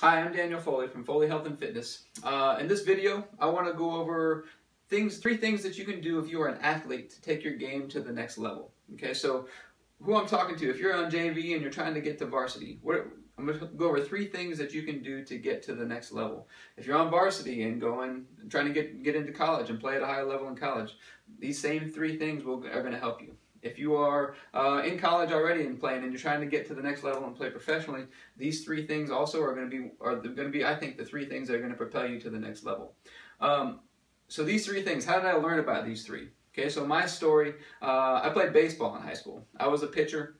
Hi, I'm Daniel Foley from Foley Health and Fitness. In this video, I want to go over three things that you can do if you are an athlete to take your game to the next level. Okay, so who I'm talking to, if you're on JV and you're trying to get to varsity, I'm going to go over three things that you can do to get to the next level. If you're on varsity and trying to get into college and play at a higher level in college, these same three things are going to help you. If you are in college already and playing and you're trying to get to the next level and play professionally, these three things also are going to be, I think, the three things that are going to propel you to the next level. So these three things, how did I learn about these three? Okay, so my story, I played baseball in high school. I was a pitcher.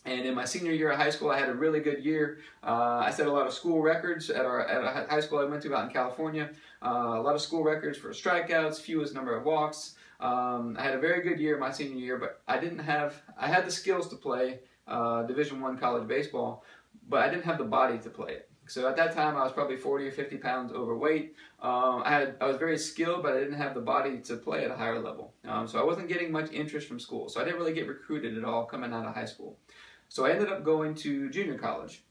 And in my senior year of high school, I had a really good year. I set a lot of school records at a high school I went to out in California. A lot of school records for strikeouts, fewest number of walks. I had a very good year my senior year, but I had the skills to play Division I college baseball, but I didn't have the body to play it. So at that time, I was probably 40 or 50 pounds overweight. I was very skilled, but I didn't have the body to play at a higher level. So I wasn't getting much interest from school. So I didn't really get recruited at all coming out of high school. So I ended up going to junior college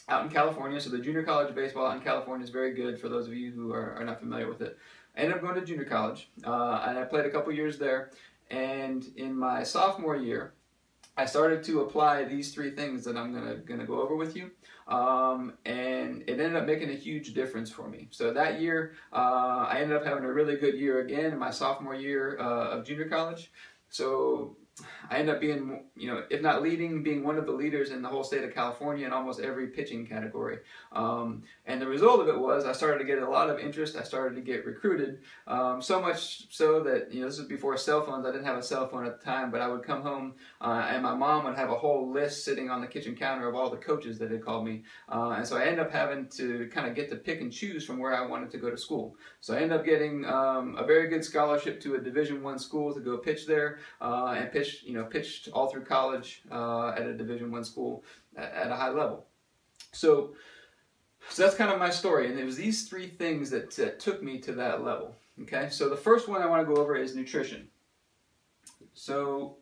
out in California. So the junior college baseball out in California is very good for those of you who are not familiar with it. I ended up going to junior college, and I played a couple years there. And in my sophomore year, I started to apply these three things that I'm gonna go over with you, and it ended up making a huge difference for me. So that year, I ended up having a really good year again in my sophomore year of junior college. So I ended up being, if not leading, being one of the leaders in the whole state of California in almost every pitching category. And the result of it was I started to get a lot of interest. I started to get recruited, so much so that, this was before cell phones. I didn't have a cell phone at the time, but I would come home and my mom would have a whole list sitting on the kitchen counter of all the coaches that had called me. And so I ended up having to kind of get to pick and choose from where I wanted to go to school. So I ended up getting a very good scholarship to a Division I school to go pitch there and pitched all through college at a Division I school at a high level. So that's kind of my story, and it was these three things that took me to that level. Okay, so the first one I want to go over is nutrition. So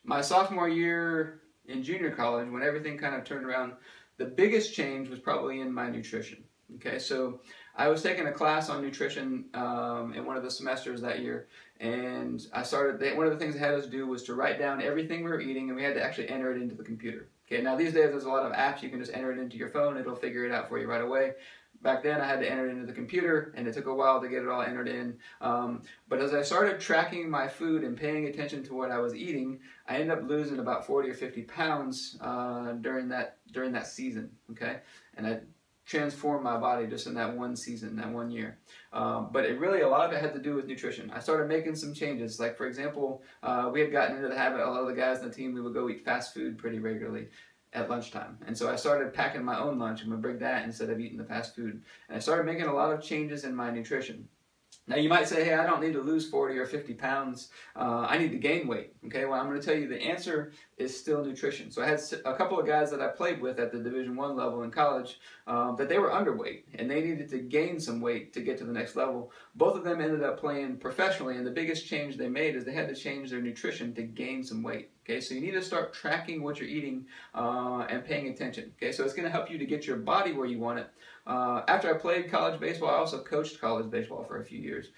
my sophomore year in junior college, when everything kind of turned around, the biggest change was probably in my nutrition. Okay, so I was taking a class on nutrition in one of the semesters that year, and one of the things they had us do was to write down everything we were eating, and we had to actually enter it into the computer. Okay, now these days there's a lot of apps, you can just enter it into your phone, it'll figure it out for you right away. Back then I had to enter it into the computer, and it took a while to get it all entered in. But as I started tracking my food and paying attention to what I was eating, I ended up losing about 40 or 50 pounds during that season. Okay, and I transformed my body just in that one season, that 1 year. But a lot of it had to do with nutrition. I started making some changes. Like, for example, we had gotten into the habit, a lot of the guys on the team, we would go eat fast food pretty regularly at lunchtime. And so I started packing my own lunch and would bring that instead of eating the fast food. And I started making a lot of changes in my nutrition. Now you might say, hey, I don't need to lose 40 or 50 pounds. I need to gain weight. Okay, well, I'm going to tell you the answer is still nutrition. So I had a couple of guys that I played with at the Division I level in college that they were underweight, and they needed to gain some weight to get to the next level. Both of them ended up playing professionally, and the biggest change they made is they had to change their nutrition to gain some weight. Okay, so you need to start tracking what you're eating and paying attention. Okay, so it's going to help you to get your body where you want it. After I played college baseball, I also coached college baseball for a few years.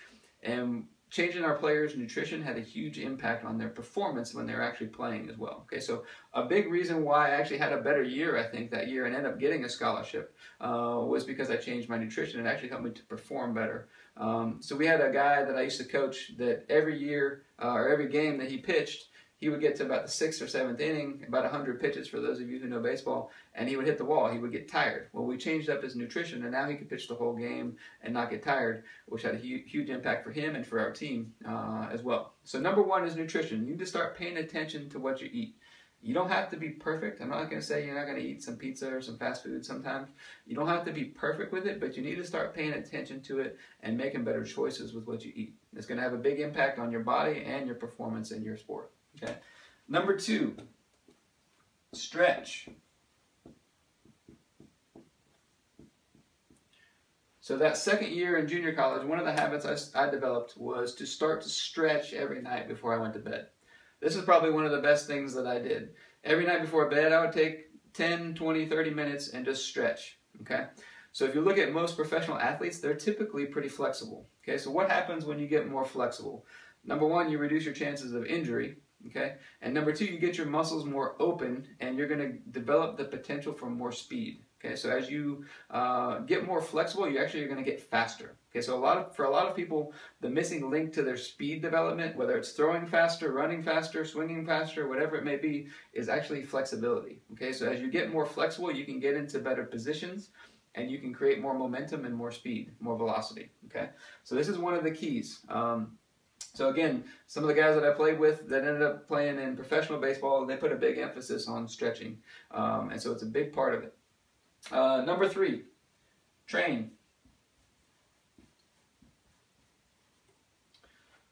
And changing our players' nutrition had a huge impact on their performance when they were actually playing as well. Okay, so a big reason why I actually had a better year, I think, that year and ended up getting a scholarship was because I changed my nutrition. It actually helped me to perform better. So we had a guy that I used to coach that every year or every game that he pitched, he would get to about the 6th or 7th inning, about 100 pitches for those of you who know baseball, and he would hit the wall. He would get tired. Well, we changed up his nutrition, and now he could pitch the whole game and not get tired, which had a huge impact for him and for our team as well. So number one is nutrition. You need to start paying attention to what you eat. You don't have to be perfect. I'm not going to say you're not going to eat some pizza or some fast food sometimes. You don't have to be perfect with it, but you need to start paying attention to it and making better choices with what you eat. It's going to have a big impact on your body and your performance in your sport. Okay. Number two, stretch. So that second year in junior college, one of the habits I developed was to start to stretch every night before I went to bed. This is probably one of the best things that I did. Every night before bed, I would take 10, 20, 30 minutes and just stretch, okay? So if you look at most professional athletes, they're typically pretty flexible, okay? So what happens when you get more flexible? Number one, you reduce your chances of injury, okay? And number two, you get your muscles more open and you're gonna develop the potential for more speed, okay? So as you get more flexible, you actually are gonna get faster, okay? So for a lot of people, the missing link to their speed development, whether it's throwing faster, running faster, swinging faster, whatever it may be, is actually flexibility, okay? So as you get more flexible, you can get into better positions and you can create more momentum and more speed, more velocity, okay? So this is one of the keys. So again, some of the guys that I played with that ended up playing in professional baseball, they put a big emphasis on stretching. And so it's a big part of it. Number 3, train.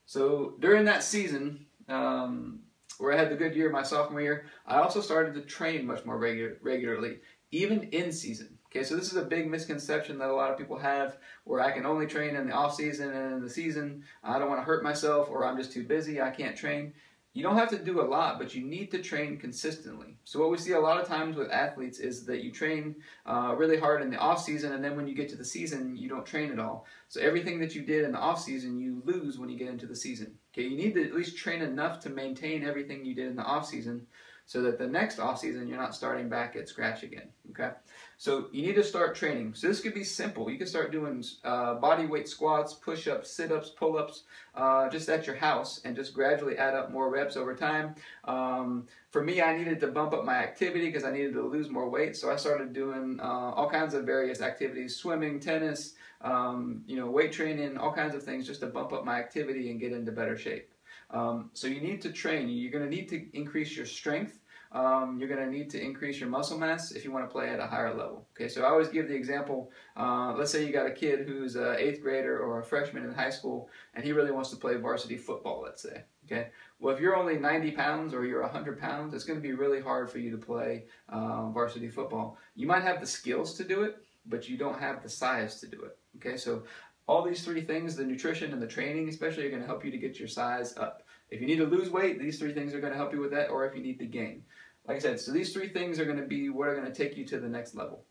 So during that season, where I had the good year my sophomore year, I also started to train much more regularly, even in season. Okay, so this is a big misconception that a lot of people have, where I can only train in the off season, and in the season I don't want to hurt myself, or I'm just too busy, I can't train. You don't have to do a lot, but you need to train consistently. So what we see a lot of times with athletes is that you train really hard in the off season, and then when you get to the season, you don't train at all. So everything that you did in the off season, you lose when you get into the season. Okay, you need to at least train enough to maintain everything you did in the off season, so that the next off season you're not starting back at scratch again. Okay, so you need to start training. So this could be simple. You can start doing body weight squats, push-ups, sit-ups, pull-ups, just at your house, and just gradually add up more reps over time. For me, I needed to bump up my activity because I needed to lose more weight, so I started doing all kinds of various activities: swimming, tennis, weight training, all kinds of things, just to bump up my activity and get into better shape. So you need to train. You're going to need to increase your strength. You're going to need to increase your muscle mass if you want to play at a higher level. Okay, so I always give the example, let's say you got a kid who's an 8th grader or a freshman in high school, and he really wants to play varsity football, let's say. Okay, well, if you're only 90 pounds or you're 100 pounds, it's going to be really hard for you to play varsity football. You might have the skills to do it, but you don't have the size to do it. Okay, so all these 3 things, the nutrition and the training especially, are going to help you to get your size up. If you need to lose weight, these 3 things are going to help you with that, or if you need to gain. Like I said, so these 3 things are going to be what are going to take you to the next level.